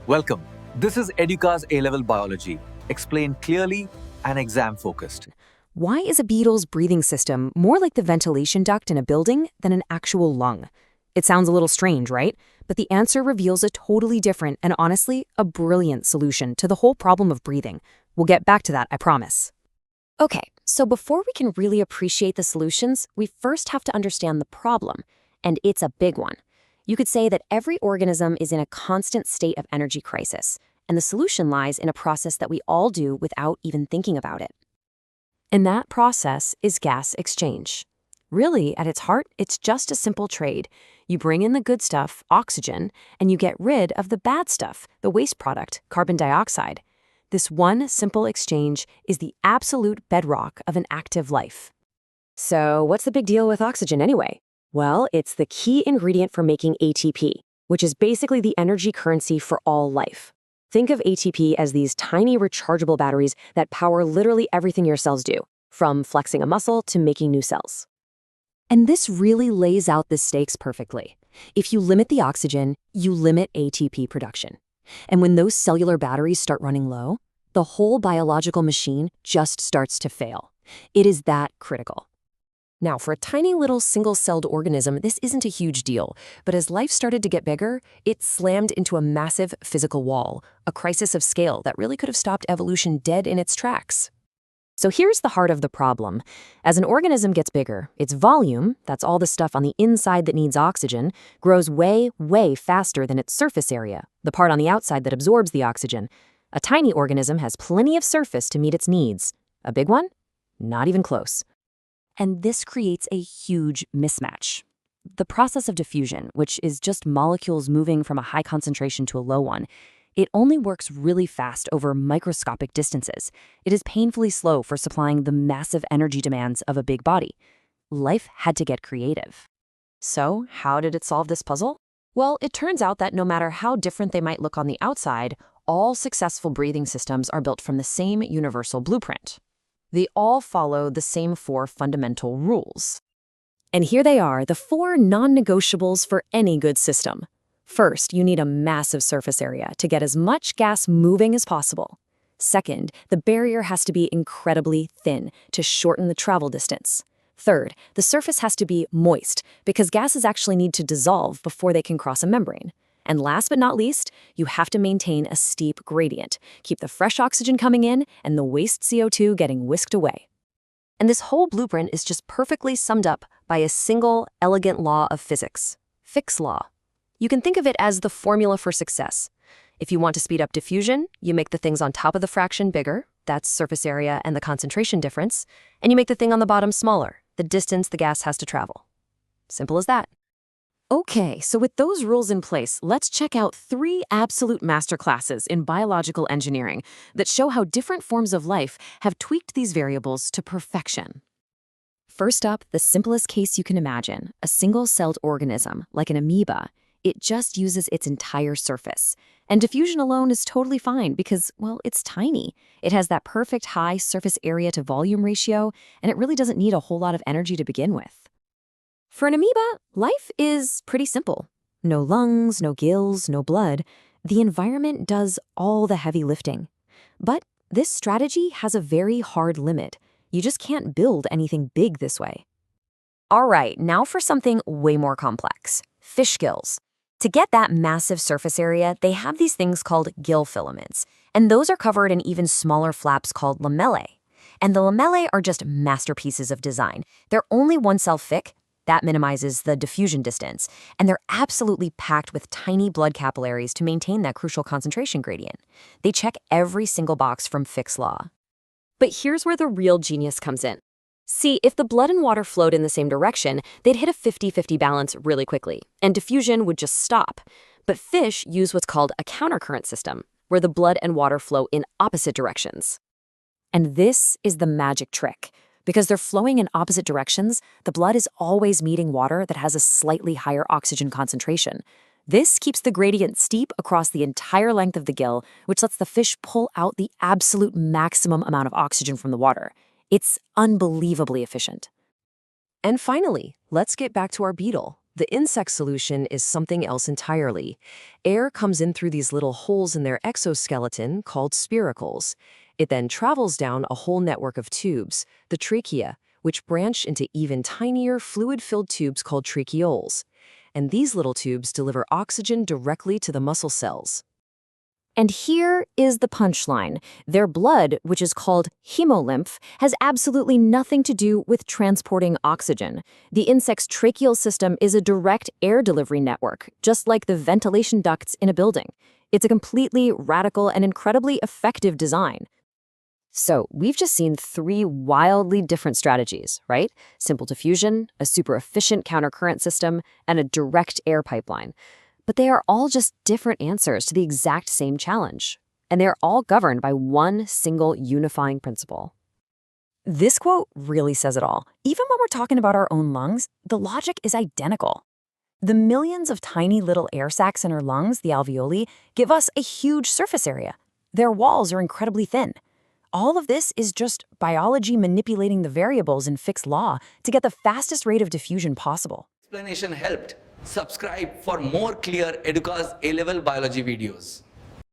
Welcome. This is Eduqas A-Level Biology, explained clearly and exam-focused. Why is a beetle's breathing system more like the ventilation duct in a building than an actual lung? It sounds a little strange, right? But the answer reveals a totally different and honestly, a brilliant solution to the whole problem of breathing. We'll get back to that, I promise. Okay, so before we can really appreciate the solutions, we first have to understand the problem, and it's a big one. You could say that every organism is in a constant state of energy crisis, and the solution lies in a process that we all do without even thinking about it. And that process is gas exchange. Really, at its heart, it's just a simple trade. You bring in the good stuff, oxygen, and you get rid of the bad stuff, the waste product, carbon dioxide. This one simple exchange is the absolute bedrock of an active life. So what's the big deal with oxygen anyway? Well, it's the key ingredient for making ATP, which is basically the energy currency for all life. Think of ATP as these tiny rechargeable batteries that power literally everything your cells do, from flexing a muscle to making new cells. And this really lays out the stakes perfectly. If you limit the oxygen, you limit ATP production. And when those cellular batteries start running low, the whole biological machine just starts to fail. It is that critical. Now, for a tiny little single-celled organism, this isn't a huge deal, but as life started to get bigger, it slammed into a massive physical wall, a crisis of scale that really could have stopped evolution dead in its tracks. So here's the heart of the problem. As an organism gets bigger, its volume, that's all the stuff on the inside that needs oxygen, grows way, way faster than its surface area, the part on the outside that absorbs the oxygen. A tiny organism has plenty of surface to meet its needs. A big one? Not even close. And this creates a huge mismatch. The process of diffusion, which is just molecules moving from a high concentration to a low one, it only works really fast over microscopic distances. It is painfully slow for supplying the massive energy demands of a big body. Life had to get creative. So, how did it solve this puzzle? Well, it turns out that no matter how different they might look on the outside, all successful breathing systems are built from the same universal blueprint. They all follow the same 4 fundamental rules. And here they are, the 4 non-negotiables for any good system. First, you need a massive surface area to get as much gas moving as possible. Second, the barrier has to be incredibly thin to shorten the travel distance. Third, the surface has to be moist because gases actually need to dissolve before they can cross a membrane. And last but not least, you have to maintain a steep gradient, keep the fresh oxygen coming in and the waste CO2 getting whisked away. And this whole blueprint is just perfectly summed up by a single, elegant law of physics, Fick's law. You can think of it as the formula for success. If you want to speed up diffusion, you make the things on top of the fraction bigger, that's surface area and the concentration difference, and you make the thing on the bottom smaller, the distance the gas has to travel. Simple as that. Okay, so with those rules in place, let's check out 3 absolute masterclasses in biological engineering that show how different forms of life have tweaked these variables to perfection. First up, the simplest case you can imagine, a single-celled organism, like an amoeba. It just uses its entire surface. And diffusion alone is totally fine because, well, it's tiny. It has that perfect high surface area to volume ratio, and it really doesn't need a whole lot of energy to begin with. For an amoeba, life is pretty simple. No lungs, no gills, no blood. The environment does all the heavy lifting. But this strategy has a very hard limit. You just can't build anything big this way. All right, now for something way more complex. Fish gills. To get that massive surface area, they have these things called gill filaments, and those are covered in even smaller flaps called lamellae. And the lamellae are just masterpieces of design. They're only 1 cell thick. That minimizes the diffusion distance, and they're absolutely packed with tiny blood capillaries to maintain that crucial concentration gradient. They check every single box from Fick's law. But here's where the real genius comes in. See, if the blood and water flowed in the same direction, they'd hit a 50-50 balance really quickly, and diffusion would just stop. But fish use what's called a countercurrent system, where the blood and water flow in opposite directions. And this is the magic trick. Because they're flowing in opposite directions, the blood is always meeting water that has a slightly higher oxygen concentration. This keeps the gradient steep across the entire length of the gill, which lets the fish pull out the absolute maximum amount of oxygen from the water. It's unbelievably efficient. And finally, let's get back to our beetle. The insect solution is something else entirely. Air comes in through these little holes in their exoskeleton called spiracles. It then travels down a whole network of tubes, the trachea, which branch into even tinier fluid-filled tubes called tracheoles. And these little tubes deliver oxygen directly to the muscle cells. And here is the punchline. Their blood, which is called hemolymph, has absolutely nothing to do with transporting oxygen. The insect's tracheal system is a direct air delivery network, just like the ventilation ducts in a building. It's a completely radical and incredibly effective design. So we've just seen 3 wildly different strategies, right? Simple diffusion, a super efficient countercurrent system, and a direct air pipeline. But they are all just different answers to the exact same challenge. And they're all governed by one single unifying principle. This quote really says it all. Even when we're talking about our own lungs, the logic is identical. The millions of tiny little air sacs in our lungs, the alveoli, give us a huge surface area. Their walls are incredibly thin. All of this is just biology manipulating the variables in Fick's law to get the fastest rate of diffusion possible. Explanation helped. Subscribe for more clear Eduqas A-level biology videos.